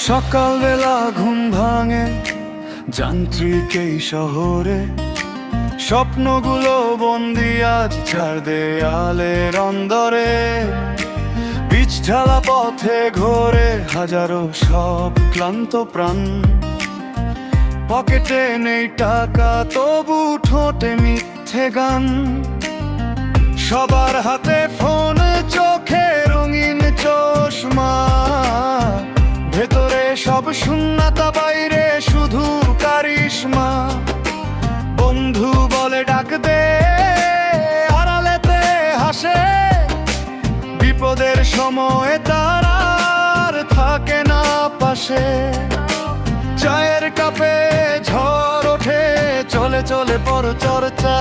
সকালবেলা ঘুম ভাঙে যান্ত্রিক এই শহরে, স্বপ্নগুলো বন্দি আজ চার দেয়ালের অন্দরে। পিচ ঢালা পথে ঘোরে হাজারো সব ক্লান্ত প্রাণ, পকেটে নেই টাকা তবু ঠোঁটে মিথ্যে গান। সবার হাতে ফোন, চোখে রঙিন চশমা, ভেতরে সব শূন্যতা, বাইরে শুধু কারিশমা। বন্ধু বলে ডাক দে, আড়ালেতে হাসে, বিপদের সময় তার আর থাকে না পাশে। চায়ের কাপে ঝড় ওঠে, চলে চলে পরচর্চা,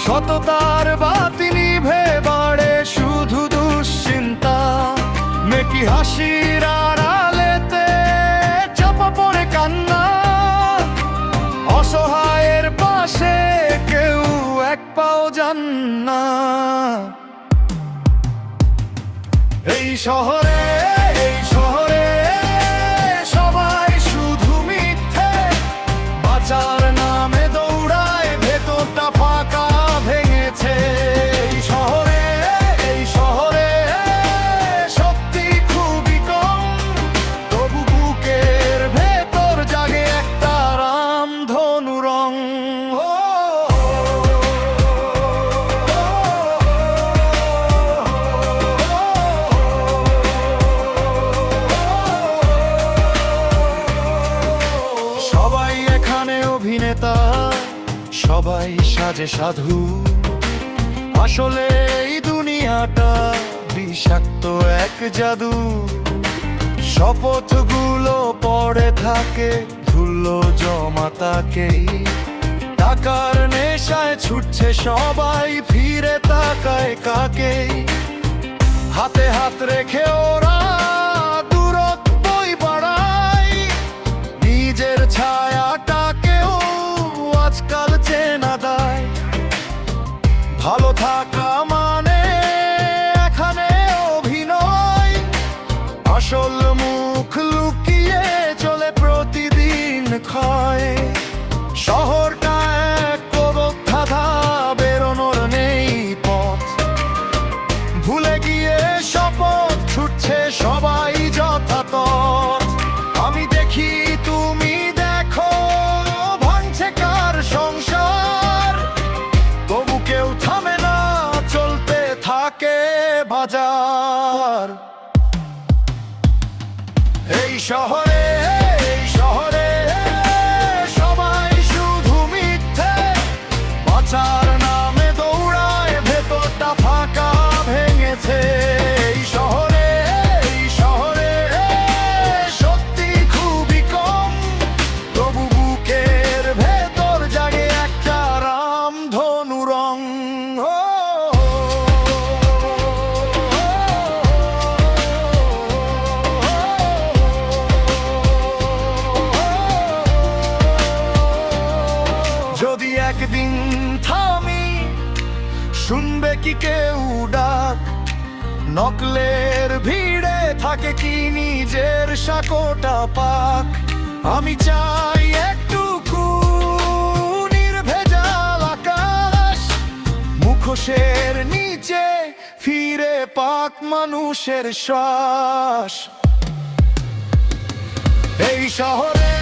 সততার বাতি নিভে বাড়ে শুধু দুশ্চিন্তা। মেকি হাসির আড়ালেতে চাপা পড়ে কান্না, অসহায়ের পাশে কেউ এক পাও যান না। এই শহরে সবাই শুধু মিথ্যে, বাঁচার নামে দৌড়ায়, ভেতরটা ফাঁকা ভেঙেছে। এই শহরে সত্যি খুবই কম, তবু বুকের ভেতর জাগে একটা রামধনু রং। সবাই এখানে অভিনেতা, সবাই সাজে সাধু, আসলে এই দুনিয়াটা বিষাক্ত এক জাদু। শপথগুলো পড়ে থাকে ধুলো জমা তাকেই, টাকার নেশায় ছুটছে সবাই, ফিরে তাকায় কাকেই। হাতে হাত রেখে ওরা দূরত্বই বাড়ায়, নিজের ছায়াটাকেও আজকাল চেনা দেয়। ভালো থাকা মানে এখানে অভিনয়, আসল মুখ লুকিয়ে চলে প্রতিদিন ক্ষয়। শহরটা এক ধাঁধা, বেরোনোর নেই পথ, ভুলে গিয়ে শপথ ছুটছে সবাই যথাযথ। আমি দেখি তুমি দেখো, ভাঙছে কার সংসার, তবু কেউ থামে না, চলতে থাকে বাজার। এই শহরে সবাই শুধু মিথ্যে, বাঁচার নামে দৌড়ায়, ভেতরটা ফাঁকা ভেঙেছে। এই শহরে সত্যি খুবই কম, তবু বুকের ভেতর জাগে একটা রামধনু রং। যদি একদিন থামি, শুনবে কি কেউ ডাক? নকলের ভিড়ে থাকে কি নিজের সাকোটা পাক? আমি চাই একটুকু নির্ভেজাল আকাশ, মুখোশের নিচে ফিরে পাক মানুষের শ্বাস। এই শহরে